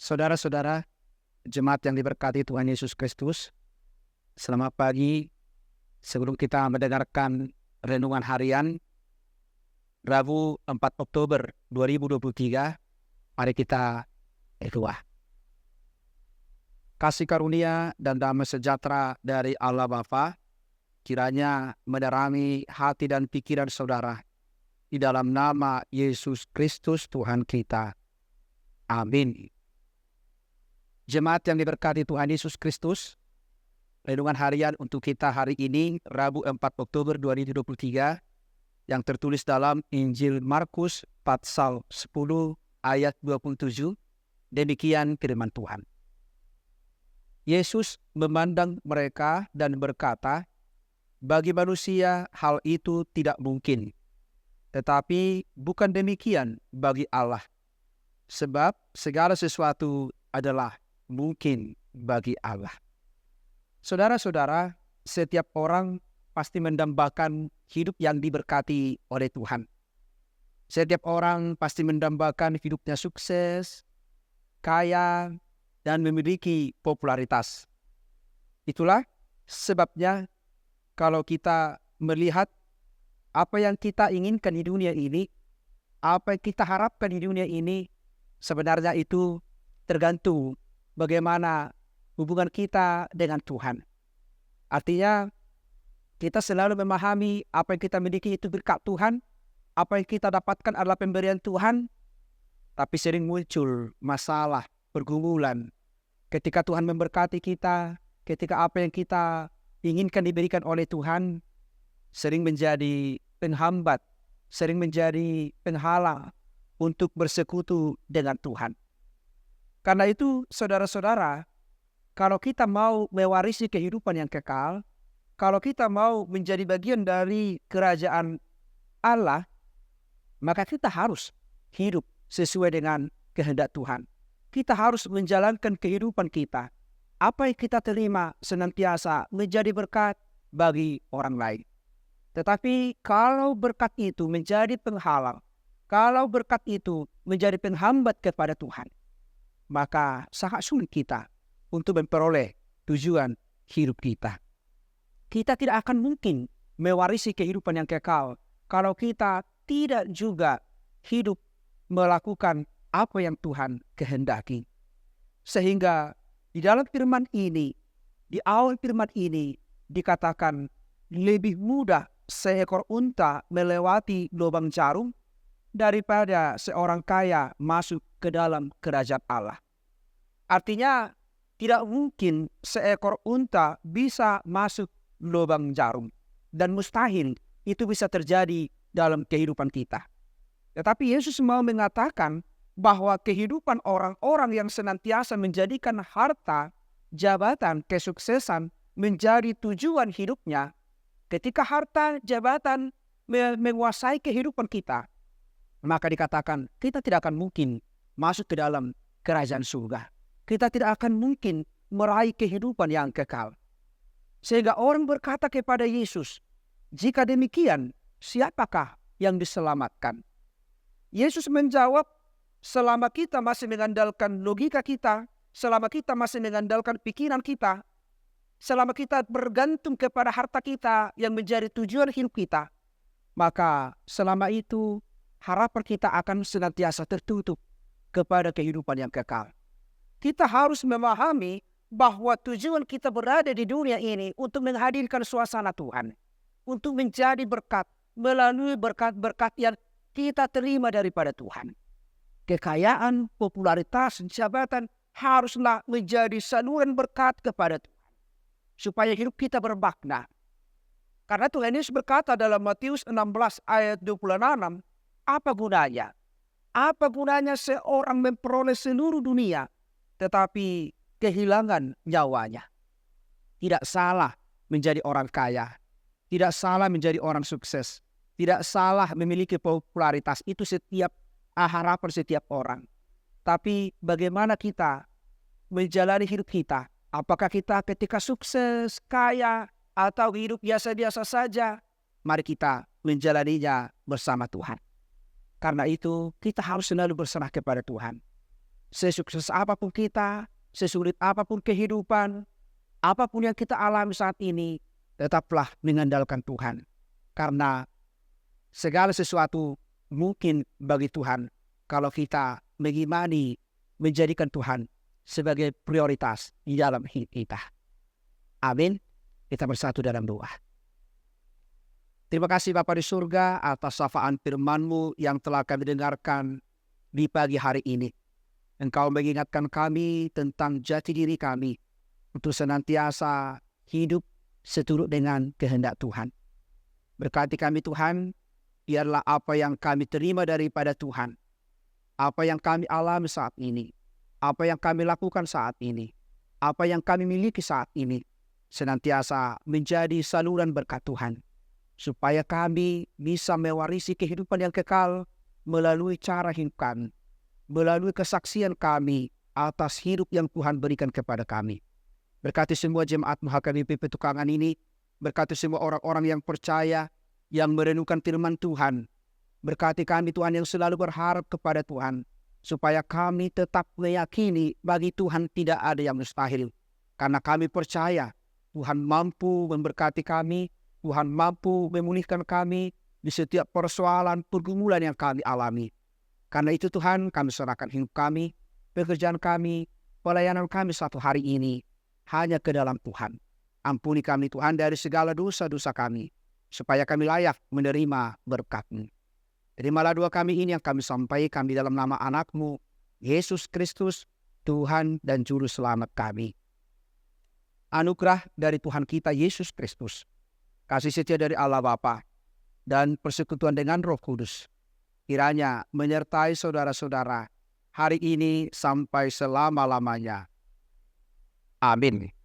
Saudara-saudara, jemaat yang diberkati Tuhan Yesus Kristus, selamat pagi. Sebelum kita mendengarkan renungan harian Rabu 4 Oktober 2023, mari kita berdoa. Kasih karunia dan damai sejahtera dari Allah Bapa kiranya menerangi hati dan pikiran saudara di dalam nama Yesus Kristus Tuhan kita. Amin. Jemaat yang diberkati Tuhan Yesus Kristus, renungan harian untuk kita hari ini, Rabu 4 Oktober 2023, yang tertulis dalam Injil Markus pasal 10 ayat 27, demikian firman Tuhan. Yesus memandang mereka dan berkata, bagi manusia hal itu tidak mungkin, tetapi bukan demikian bagi Allah, sebab segala sesuatu adalah mungkin bagi Allah. Saudara-saudara, setiap orang pasti mendambakan hidup yang diberkati oleh Tuhan. Setiap orang pasti mendambakan hidupnya sukses, kaya, dan memiliki popularitas. Itulah sebabnya kalau kita melihat apa yang kita inginkan di dunia ini, apa yang kita harapkan di dunia ini, sebenarnya itu tergantung bagaimana hubungan kita dengan Tuhan. Artinya, kita selalu memahami apa yang kita miliki itu berkat Tuhan, apa yang kita dapatkan adalah pemberian Tuhan, tapi sering muncul masalah, pergumulan. Ketika Tuhan memberkati kita, ketika apa yang kita inginkan diberikan oleh Tuhan, sering menjadi penghambat, sering menjadi penghalang untuk bersekutu dengan Tuhan. Karena itu, saudara-saudara, kalau kita mau mewarisi kehidupan yang kekal, kalau kita mau menjadi bagian dari kerajaan Allah, maka kita harus hidup sesuai dengan kehendak Tuhan. Kita harus menjalankan kehidupan kita. Apa yang kita terima senantiasa menjadi berkat bagi orang lain. Tetapi kalau berkat itu menjadi penghalang, kalau berkat itu menjadi penghambat kepada Tuhan, maka sangat sulit kita untuk memperoleh tujuan hidup kita. Kita tidak akan mungkin mewarisi kehidupan yang kekal kalau kita tidak juga hidup melakukan apa yang Tuhan kehendaki. Sehingga di dalam firman ini, di awal firman ini dikatakan lebih mudah seekor unta melewati lubang jarum daripada seorang kaya masuk ke dalam kerajaan Allah. Artinya, tidak mungkin seekor unta bisa masuk lubang jarum. Dan mustahil itu bisa terjadi dalam kehidupan kita. Tetapi Yesus mau mengatakan bahwa kehidupan orang-orang yang senantiasa menjadikan harta, jabatan, kesuksesan menjadi tujuan hidupnya, ketika harta, jabatan menguasai kehidupan kita, maka dikatakan kita tidak akan mungkin masuk ke dalam kerajaan surga. Kita tidak akan mungkin meraih kehidupan yang kekal. Sehingga orang berkata kepada Yesus, jika demikian, siapakah yang diselamatkan? Yesus menjawab, selama kita masih mengandalkan logika kita, selama kita masih mengandalkan pikiran kita, selama kita bergantung kepada harta kita yang menjadi tujuan hidup kita, maka selama itu harapan kita akan senantiasa tertutup kepada kehidupan yang kekal. Kita harus memahami bahwa tujuan kita berada di dunia ini untuk menghadirkan suasana Tuhan, untuk menjadi berkat melalui berkat-berkat yang kita terima daripada Tuhan. Kekayaan, popularitas, jabatan haruslah menjadi saluran berkat kepada Tuhan, supaya hidup kita bermakna. Karena Tuhan Yesus berkata dalam Matius 16 ayat 26, apa gunanya? Apa gunanya seorang memperoleh seluruh dunia, tetapi kehilangan nyawanya? Tidak salah menjadi orang kaya. Tidak salah menjadi orang sukses. Tidak salah memiliki popularitas. Itu setiap harapan setiap orang. Tapi bagaimana kita menjalani hidup kita? Apakah kita ketika sukses, kaya, atau hidup biasa-biasa saja? Mari kita menjalaninya bersama Tuhan. Karena itu kita harus selalu berserah kepada Tuhan. Sesukses apapun kita, sesulit apapun kehidupan, apapun yang kita alami saat ini, tetaplah mengandalkan Tuhan. Karena segala sesuatu mungkin bagi Tuhan kalau kita mengimani, menjadikan Tuhan sebagai prioritas di dalam hidup kita. Amin. Kita bersatu dalam doa. Terima kasih Bapa di surga atas syafaan firman-Mu yang telah kami dengarkan di pagi hari ini. Engkau mengingatkan kami tentang jati diri kami untuk senantiasa hidup seturut dengan kehendak Tuhan. Berkati kami Tuhan, biarlah apa yang kami terima daripada Tuhan, apa yang kami alami saat ini, apa yang kami lakukan saat ini, apa yang kami miliki saat ini, senantiasa menjadi saluran berkat Tuhan, supaya kami bisa mewarisi kehidupan yang kekal melalui cara hidup kami, melalui kesaksian kami atas hidup yang Tuhan berikan kepada kami. Berkati semua jemaat-Mu HKBP Petukangan ini, berkati semua orang-orang yang percaya, yang merenungkan firman Tuhan. Berkati kami Tuhan yang selalu berharap kepada Tuhan, supaya kami tetap meyakini bagi Tuhan tidak ada yang mustahil. Karena kami percaya Tuhan mampu memberkati kami, Tuhan mampu memulihkan kami di setiap persoalan pergumulan yang kami alami. Karena itu Tuhan, kami serahkan hidup kami, pekerjaan kami, pelayanan kami satu hari ini hanya ke dalam Tuhan. Ampuni kami Tuhan dari segala dosa-dosa kami, supaya kami layak menerima berkat-Mu. Terimalah doa kami ini yang kami sampaikan di dalam nama anak-Mu, Yesus Kristus, Tuhan dan Juru Selamat kami. Anugerah dari Tuhan kita Yesus Kristus, kasih setia dari Allah Bapa, dan persekutuan dengan Roh Kudus, kiranya menyertai saudara-saudara hari ini sampai selama-lamanya. Amin.